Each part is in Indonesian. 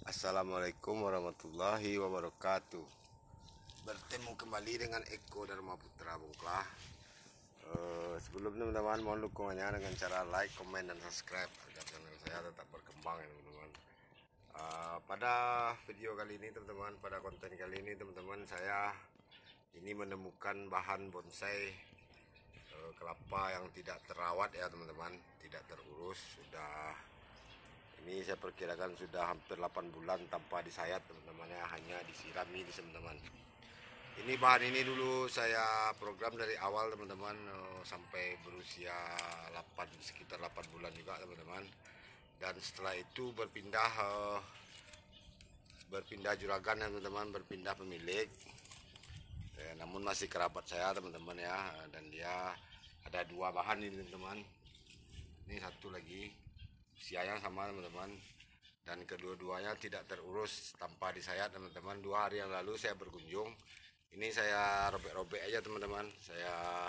Assalamualaikum warahmatullahi wabarakatuh. Bertemu kembali dengan Eko Dharma Putra Bungklah. Sebelum teman-teman mohon dukungannya dengan cara like, komen, dan subscribe agar channel saya tetap berkembang ya teman-teman. Pada video kali ini teman-teman, pada konten kali ini teman-teman, saya ini menemukan bahan bonsai kelapa yang tidak terawat ya teman-teman, tidak terurus. Ini saya perkirakan sudah hampir 8 bulan tanpa disayat teman-teman ya, hanya disirami di teman-teman. Ini bahan ini dulu saya program dari awal teman-teman, sampai berusia sekitar 8 bulan juga teman-teman. Dan setelah itu berpindah juragan ya teman-teman, berpindah pemilik. Namun masih kerabat saya teman-teman ya, dan dia ada dua bahan ini teman-teman. Ini satu lagi usianya sama teman-teman, dan kedua-duanya tidak terurus tanpa disayat teman-teman. 2 hari yang lalu saya berkunjung, ini saya robek-robek aja teman-teman, saya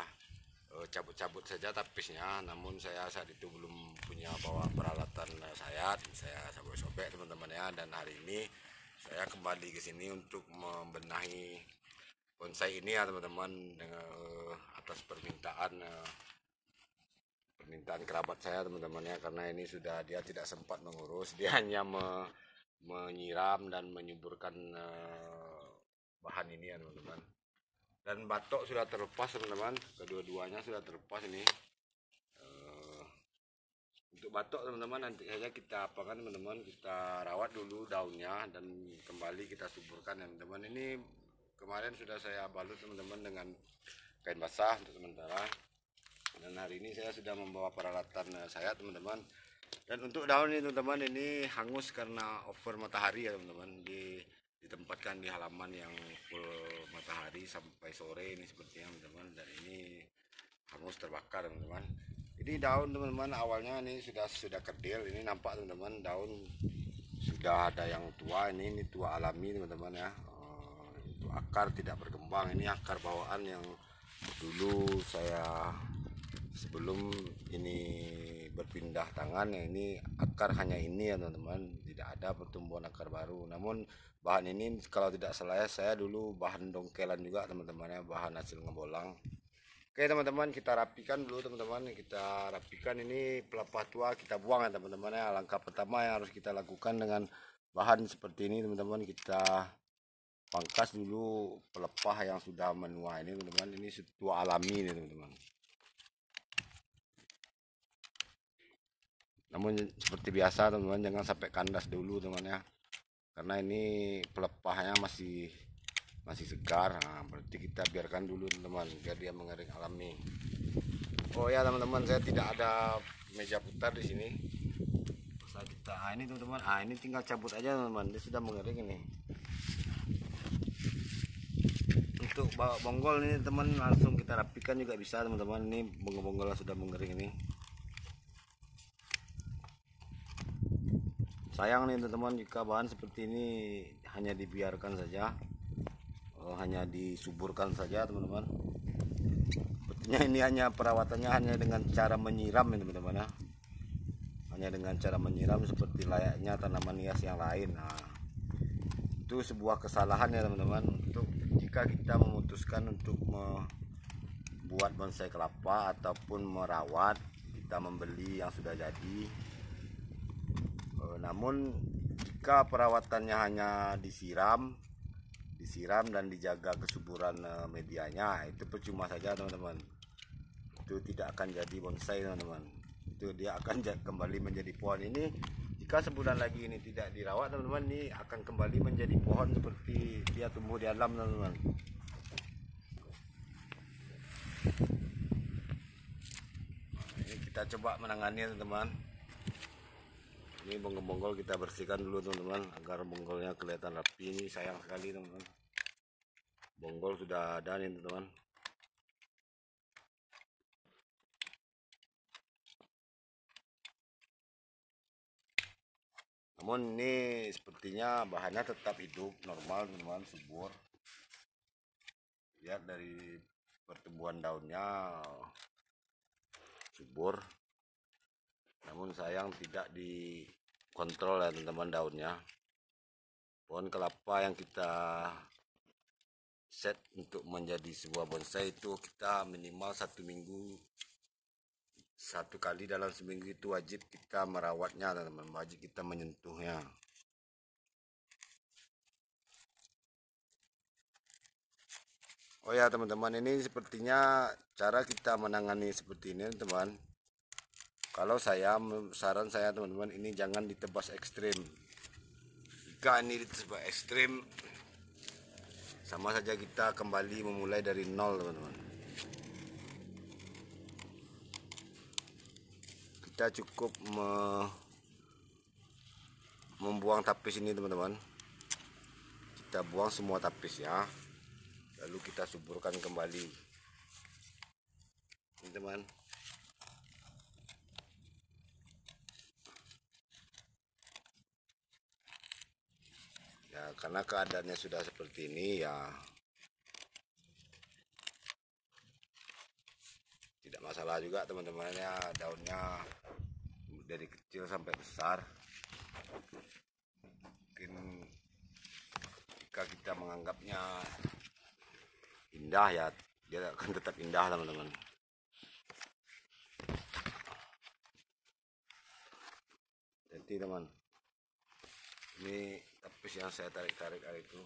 cabut-cabut saja tapisnya. Namun saya saat itu belum punya bawa peralatan sayat, saya sobek-sobek teman-teman ya. Dan hari ini saya kembali ke sini untuk membenahi bonsai ini ya teman-teman, dengan atas permintaan kerabat saya teman-teman ya, karena ini sudah dia tidak sempat mengurus, dia hanya menyiram dan menyuburkan bahan ini ya teman-teman. Dan batok sudah terlepas teman-teman, kedua-duanya sudah terlepas ini. Untuk batok teman-teman, nanti saja kita apakan teman-teman, kita rawat dulu daunnya dan kembali kita suburkan ya teman-teman. Ini kemarin sudah saya balut teman-teman dengan kain basah untuk sementara. Dan hari ini saya sudah membawa peralatan saya teman-teman. Dan untuk daun ini teman-teman, ini hangus karena over matahari ya teman-teman, ditempatkan di halaman yang full matahari sampai sore ini sepertinya teman-teman. Dan ini hangus terbakar teman-teman. Ini daun teman-teman awalnya ini sudah kerdil, ini nampak teman-teman, daun sudah ada yang tua, ini tua alami teman-teman ya. Itu akar tidak berkembang, ini akar bawaan yang dulu saya sebelum ini berpindah tangan ya. Ini akar hanya ini ya teman-teman, tidak ada pertumbuhan akar baru. Namun bahan ini kalau tidak salah saya dulu bahan dongkelan juga teman-teman ya, bahan hasil ngebolang. Oke teman-teman, kita rapikan dulu teman-teman, kita rapikan ini pelepah tua, kita buang ya teman-teman ya. Langkah pertama yang harus kita lakukan dengan bahan seperti ini teman-teman, kita pangkas dulu pelepah yang sudah menua ini teman-teman. Ini tua alami ini teman-teman. Namun seperti biasa teman-teman, jangan sampai kandas dulu teman ya, karena ini pelepahnya masih segar. Nah, berarti kita biarkan dulu teman-teman biar dia mengering alami. Oh ya teman-teman, saya tidak ada meja putar di sini. Ini teman-teman, ini tinggal cabut aja teman-teman, dia sudah mengering ini. Untuk bonggol ini teman, langsung kita rapikan juga bisa teman-teman. Ini bonggol-bonggol sudah mengering ini. Sayang nih teman-teman, jika bahan seperti ini hanya dibiarkan saja, hanya disuburkan saja teman-teman. Sepertinya ini hanya perawatannya hanya dengan cara menyiram ya teman-teman ya, hanya dengan cara menyiram seperti layaknya tanaman hias yang lain. Nah, itu sebuah kesalahan ya teman-teman. Untuk jika kita memutuskan untuk membuat bonsai kelapa ataupun merawat, kita membeli yang sudah jadi. Namun jika perawatannya hanya disiram dan dijaga kesuburan medianya, itu percuma saja teman-teman. Itu tidak akan jadi bonsai teman-teman. Itu dia akan kembali menjadi pohon. Ini jika sebulan lagi ini tidak dirawat teman-teman, ini akan kembali menjadi pohon seperti dia tumbuh di alam teman-teman. Ini kita coba menangani teman-teman. Ini bonggol-bonggol kita bersihkan dulu teman-teman, agar bonggolnya kelihatan rapi. Ini sayang sekali teman-teman, bonggol sudah ada nih teman-teman. Namun ini sepertinya bahannya tetap hidup normal teman-teman, subur. Lihat dari pertumbuhan daunnya subur. Namun sayang tidak dikontrol ya teman-teman daunnya. Pohon kelapa yang kita set untuk menjadi sebuah bonsai itu kita minimal 1 minggu, 1 kali dalam seminggu itu wajib kita merawatnya teman-teman, wajib kita menyentuhnya. Oh ya teman-teman, ini sepertinya cara kita menangani seperti ini teman. Kalau saran saya teman-teman, ini jangan ditebas ekstrim. Jika ini ditebas ekstrim, sama saja kita kembali memulai dari nol teman-teman. Kita cukup membuang tapis ini teman-teman. Kita buang semua tapisnya, lalu kita suburkan kembali ini teman. Ya, karena keadaannya sudah seperti ini ya tidak masalah juga teman-teman ya, daunnya dari kecil sampai besar. Mungkin jika kita menganggapnya indah ya, dia akan tetap indah teman-teman. Jadi teman, ini tapis yang saya tarik-tarik hari itu.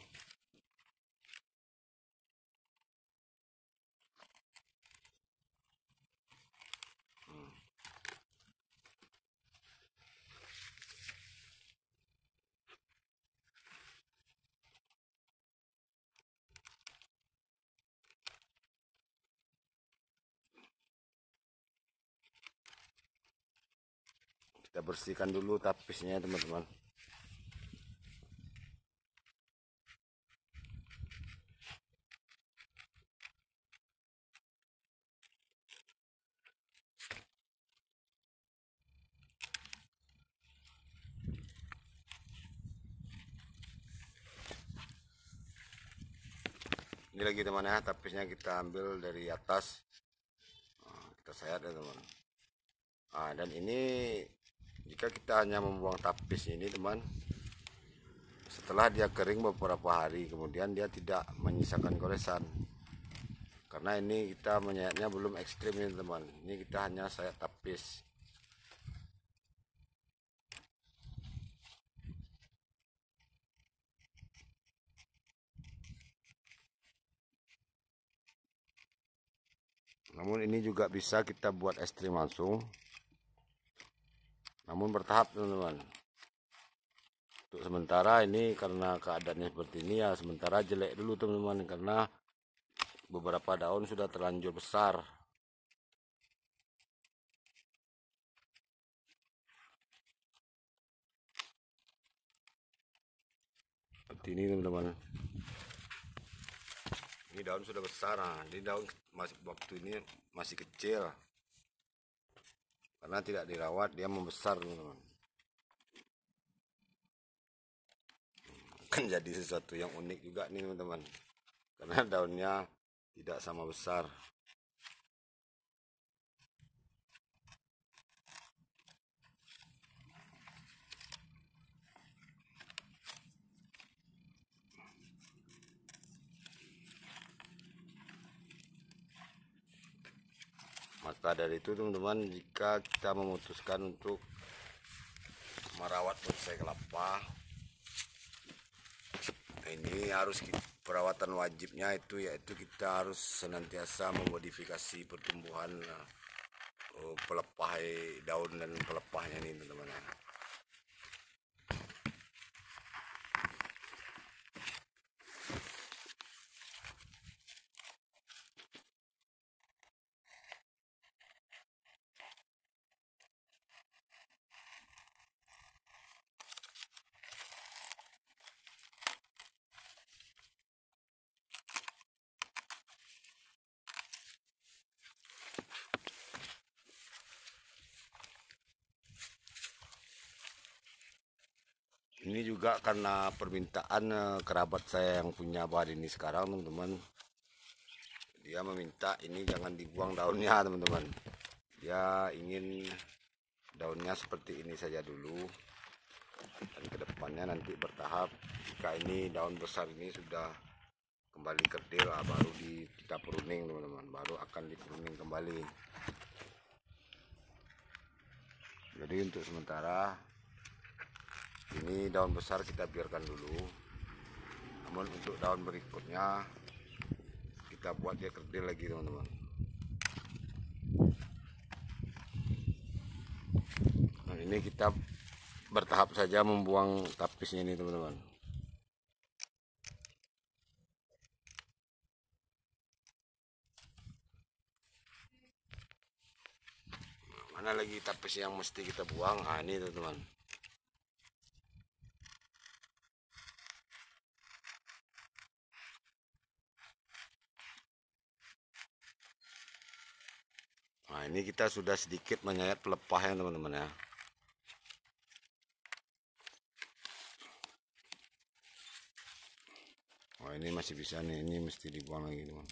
Kita bersihkan dulu tapisnya teman-teman. Ini lagi teman ya, tapisnya kita ambil dari atas, kita sayat ya teman. Dan ini jika kita hanya membuang tapis ini teman, setelah dia kering beberapa hari kemudian dia tidak menyisakan goresan. Karena ini kita menyayatnya belum ekstrim ini teman, ini kita hanya sayat tapis. Namun ini juga bisa kita buat ekstrim langsung, namun bertahap teman-teman. Untuk sementara ini karena keadaannya seperti ini ya, sementara jelek dulu teman-teman, karena beberapa daun sudah terlanjur besar. Seperti ini teman-teman. Ini daun sudah besar, ini daun masih waktu ini masih kecil. Karena tidak dirawat dia membesar teman-teman. Kan jadi sesuatu yang unik juga nih teman-teman. Karena daunnya tidak sama besar. Maka dari itu teman-teman, jika kita memutuskan untuk merawat bonsai kelapa, ini harus perawatan wajibnya itu yaitu kita harus senantiasa memodifikasi pertumbuhan pelepah daun dan pelepahnya ini teman-teman. Ini juga karena permintaan kerabat saya yang punya bahan ini sekarang teman-teman. Dia meminta ini jangan dibuang daunnya teman-teman. Dia ingin daunnya seperti ini saja dulu. Dan ke depan kedepannya nanti bertahap. Jika ini daun besar ini sudah kembali kerdil, baru kita pruning teman-teman, baru akan dipruning kembali. Jadi untuk sementara ini daun besar kita biarkan dulu, namun untuk daun berikutnya kita buat dia kerdil lagi teman-teman. Nah, ini kita bertahap saja membuang tapisnya ini teman-teman. Mana lagi tapis yang mesti kita buang? Ini teman-teman. Nah, ini kita sudah sedikit menyayat pelepahnya teman-teman ya. Oh, ini masih bisa nih, ini mesti dibuang lagi teman.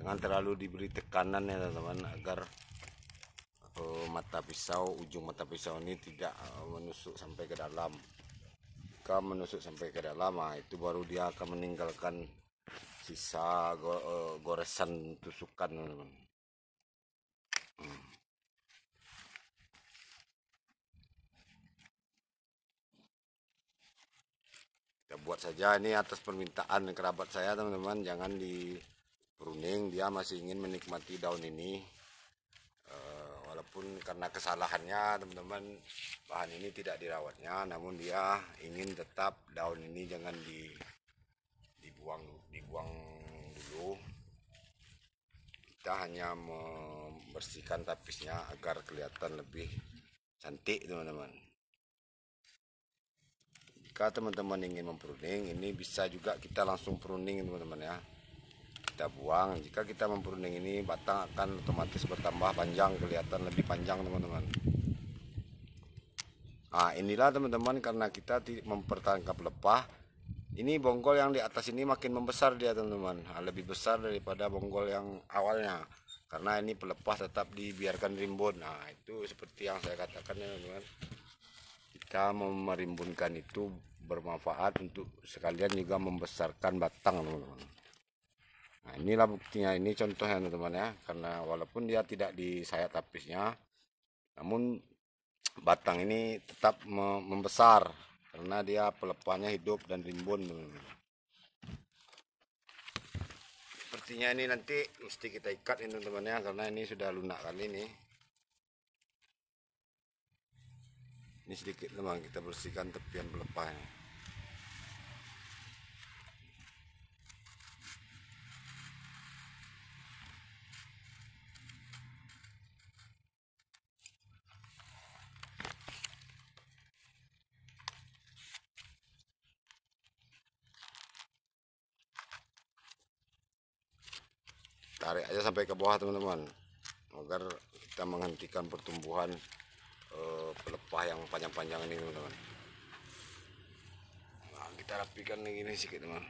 Jangan terlalu diberi tekanan ya teman-teman, agar ujung mata pisau ini tidak menusuk sampai ke dalam. Jika menusuk sampai ke dalam, itu baru dia akan meninggalkan sisa goresan tusukan teman-teman. Kita buat saja ini atas permintaan kerabat saya teman-teman, jangan di pruning, dia masih ingin menikmati daun ini. Walaupun karena kesalahannya teman-teman, bahan ini tidak dirawatnya, namun dia ingin tetap daun ini jangan dibuang dulu. Kita hanya membersihkan tapisnya agar kelihatan lebih cantik teman-teman. Jika teman-teman ingin mempruning, ini bisa juga kita langsung pruning teman-teman ya. Kita buang. Jika kita mempruning ini, batang akan otomatis bertambah panjang, kelihatan lebih panjang teman-teman. Inilah teman-teman, karena kita mempertahankan pelepah, ini bonggol yang di atas ini makin membesar dia teman-teman, lebih besar daripada bonggol yang awalnya, karena ini pelepah tetap dibiarkan rimbun. Itu seperti yang saya katakan ya teman-teman, kita merimbunkan itu bermanfaat untuk sekalian juga membesarkan batang teman-teman. Nah, inilah buktinya, ini contohnya teman-teman ya, karena walaupun dia tidak disayat tapisnya, namun batang ini tetap membesar karena dia pelepahnya hidup dan rimbun teman-teman. Sepertinya ini nanti mesti kita ikat ini teman-teman ya, karena ini sudah lunak kali ini. Ini sedikit teman, kita bersihkan tepian pelepahnya. Tarik aja sampai ke bawah teman-teman, agar kita menghentikan pertumbuhan pelepah yang panjang-panjang ini teman-teman. Nah, kita rapikan ini sedikit teman.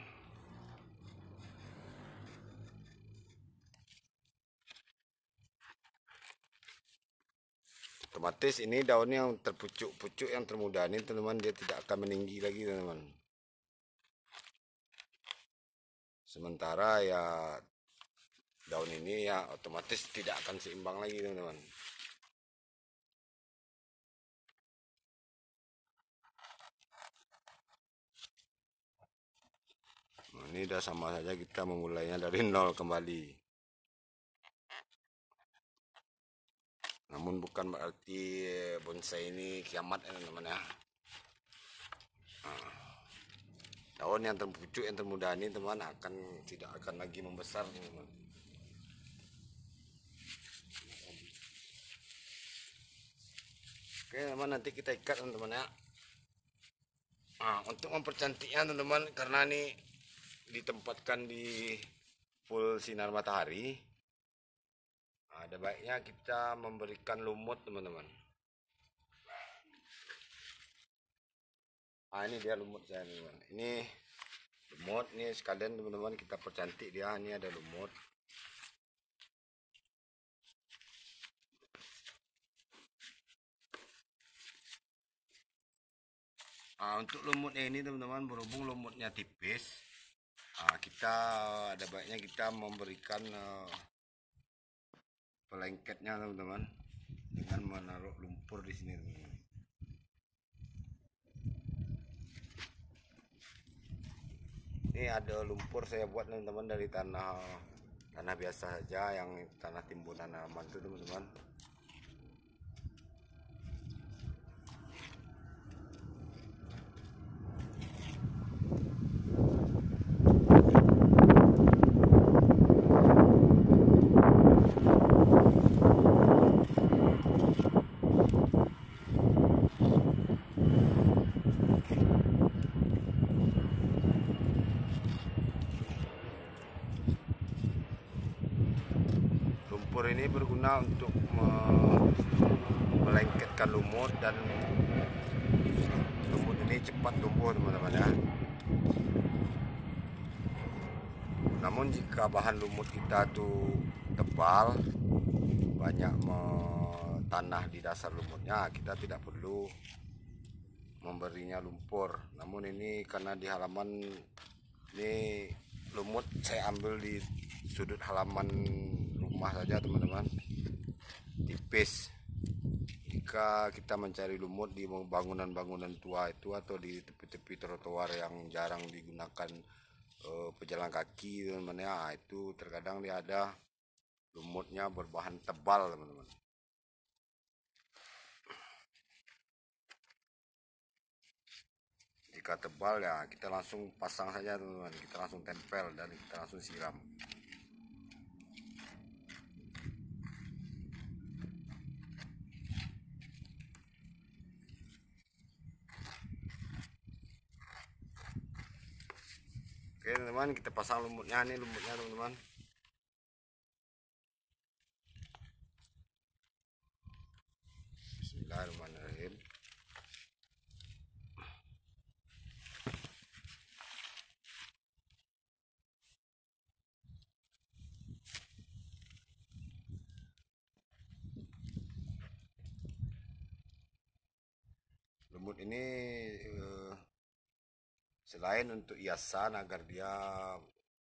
Otomatis ini daun yang terpucuk-pucuk yang termuda ini teman-teman, dia tidak akan meninggi lagi teman-teman. Sementara ya daun ini ya otomatis tidak akan seimbang lagi teman-teman. Nah, ini udah sama saja, kita memulainya dari nol kembali. Namun bukan berarti bonsai ini kiamat ya teman-teman ya. Daun yang terpucuk yang termuda ini teman tidak akan lagi membesar teman-teman. Oke teman, nanti kita ikat teman-teman ya. Nah, untuk mempercantiknya teman-teman, karena ini ditempatkan di full sinar matahari, ada baiknya kita memberikan lumut teman-teman. Ini dia lumut saya teman-teman. Ini lumut nih sekalian teman-teman, kita percantik dia. Ini ada lumut. Untuk lumutnya ini teman-teman, berhubung lumutnya tipis, kita ada baiknya kita memberikan pelengketnya teman-teman, dengan menaruh lumpur di sini teman-teman. Ini ada lumpur saya buat teman-teman dari tanah biasa saja, yang tanah timbunan tanaman itu teman-teman. Lumpur ini berguna untuk melengketkan lumut, dan lumut ini cepat tumbuh teman-teman ya. Namun jika bahan lumut kita tuh tebal, banyak tanah di dasar lumutnya, kita tidak perlu memberinya lumpur. Namun ini karena di halaman ini lumut saya ambil di sudut halaman rumah saja teman-teman, tipis. Jika kita mencari lumut di bangunan-bangunan tua itu, atau di tepi-tepi trotoar yang jarang digunakan pejalan kaki teman-teman ya, itu terkadang dia ada lumutnya berbahan tebal teman-teman. Jika tebal ya kita langsung pasang saja teman-teman, kita langsung tempel dan kita langsung siram. Oke teman-teman, kita pasang lumutnya, nih lumutnya teman-teman. Bismillahirrahmanirrahim. Lumut ini selain untuk hiasan agar dia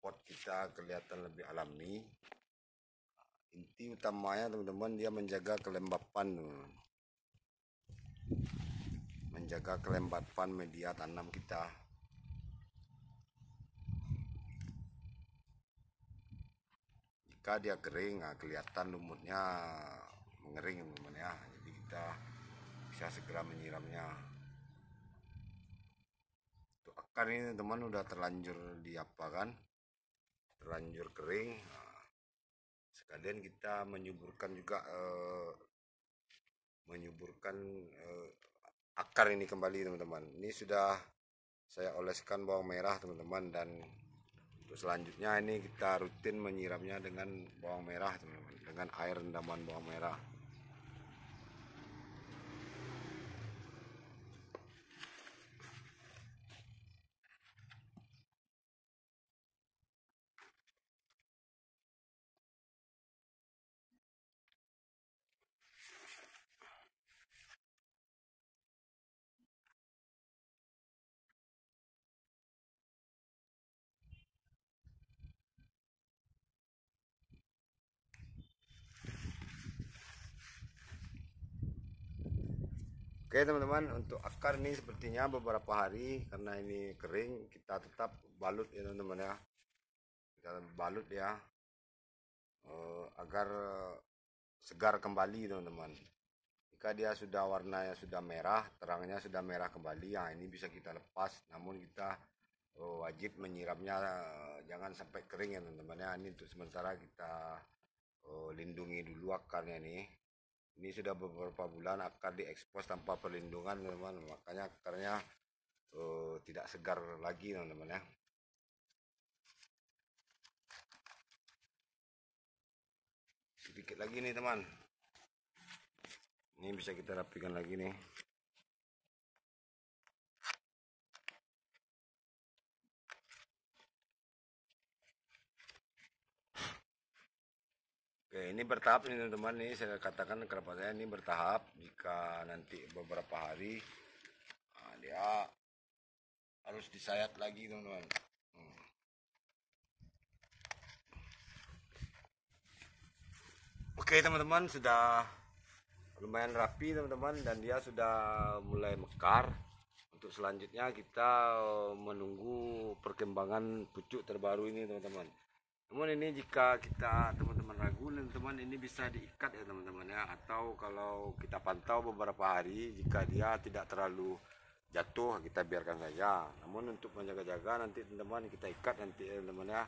pot kita kelihatan lebih alami, inti utamanya teman-teman, dia menjaga kelembapan, menjaga kelembapan media tanam kita. Jika dia kering, kelihatan lumutnya mengering teman-teman ya, jadi kita bisa segera menyiramnya. Untuk akar ini teman udah terlanjur diapakan, terlanjur kering. Sekalian kita menyuburkan juga akar ini kembali teman-teman. Ini sudah saya oleskan bawang merah teman-teman, dan untuk selanjutnya ini kita rutin menyiramnya dengan bawang merah teman-teman, dengan air rendaman bawang merah. Oke teman-teman, untuk akar ini sepertinya beberapa hari, karena ini kering, kita tetap balut ya teman-teman ya. Kita balut ya, agar segar kembali teman-teman. Jika dia sudah warnanya sudah merah, terangnya sudah merah kembali, ya ini bisa kita lepas. Namun kita wajib menyiramnya, jangan sampai kering ya teman-teman ya. Ini untuk sementara kita lindungi dulu akarnya nih. Ini sudah beberapa bulan akar diekspos tanpa perlindungan teman-teman, makanya akarnya tidak segar lagi teman-teman ya. Sedikit lagi nih teman, ini bisa kita rapikan lagi nih. Oke, ini bertahap nih teman-teman, nih saya katakan kenapa saya ini bertahap. Jika nanti beberapa hari dia harus disayat lagi teman-teman. Oke teman-teman, sudah lumayan rapi teman-teman, dan dia sudah mulai mekar. Untuk selanjutnya kita menunggu perkembangan pucuk terbaru ini teman-teman. Namun ini jika kita teman-teman ragu teman-teman, ini bisa diikat ya teman-teman ya, atau kalau kita pantau beberapa hari, jika dia tidak terlalu jatuh kita biarkan saja. Namun untuk menjaga-jaga nanti teman-teman kita ikat nanti teman-teman ya.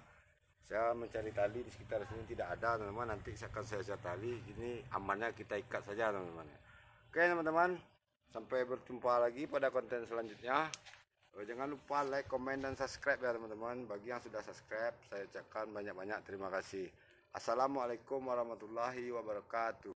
Saya mencari tali di sekitar sini tidak ada teman-teman, nanti akan saya cari tali. Ini amannya kita ikat saja teman-teman. Oke teman-teman, sampai berjumpa lagi pada konten selanjutnya. Jangan lupa like, komen, dan subscribe ya teman-teman. Bagi yang sudah subscribe, saya ucapkan banyak-banyak terima kasih. Assalamualaikum warahmatullahi wabarakatuh.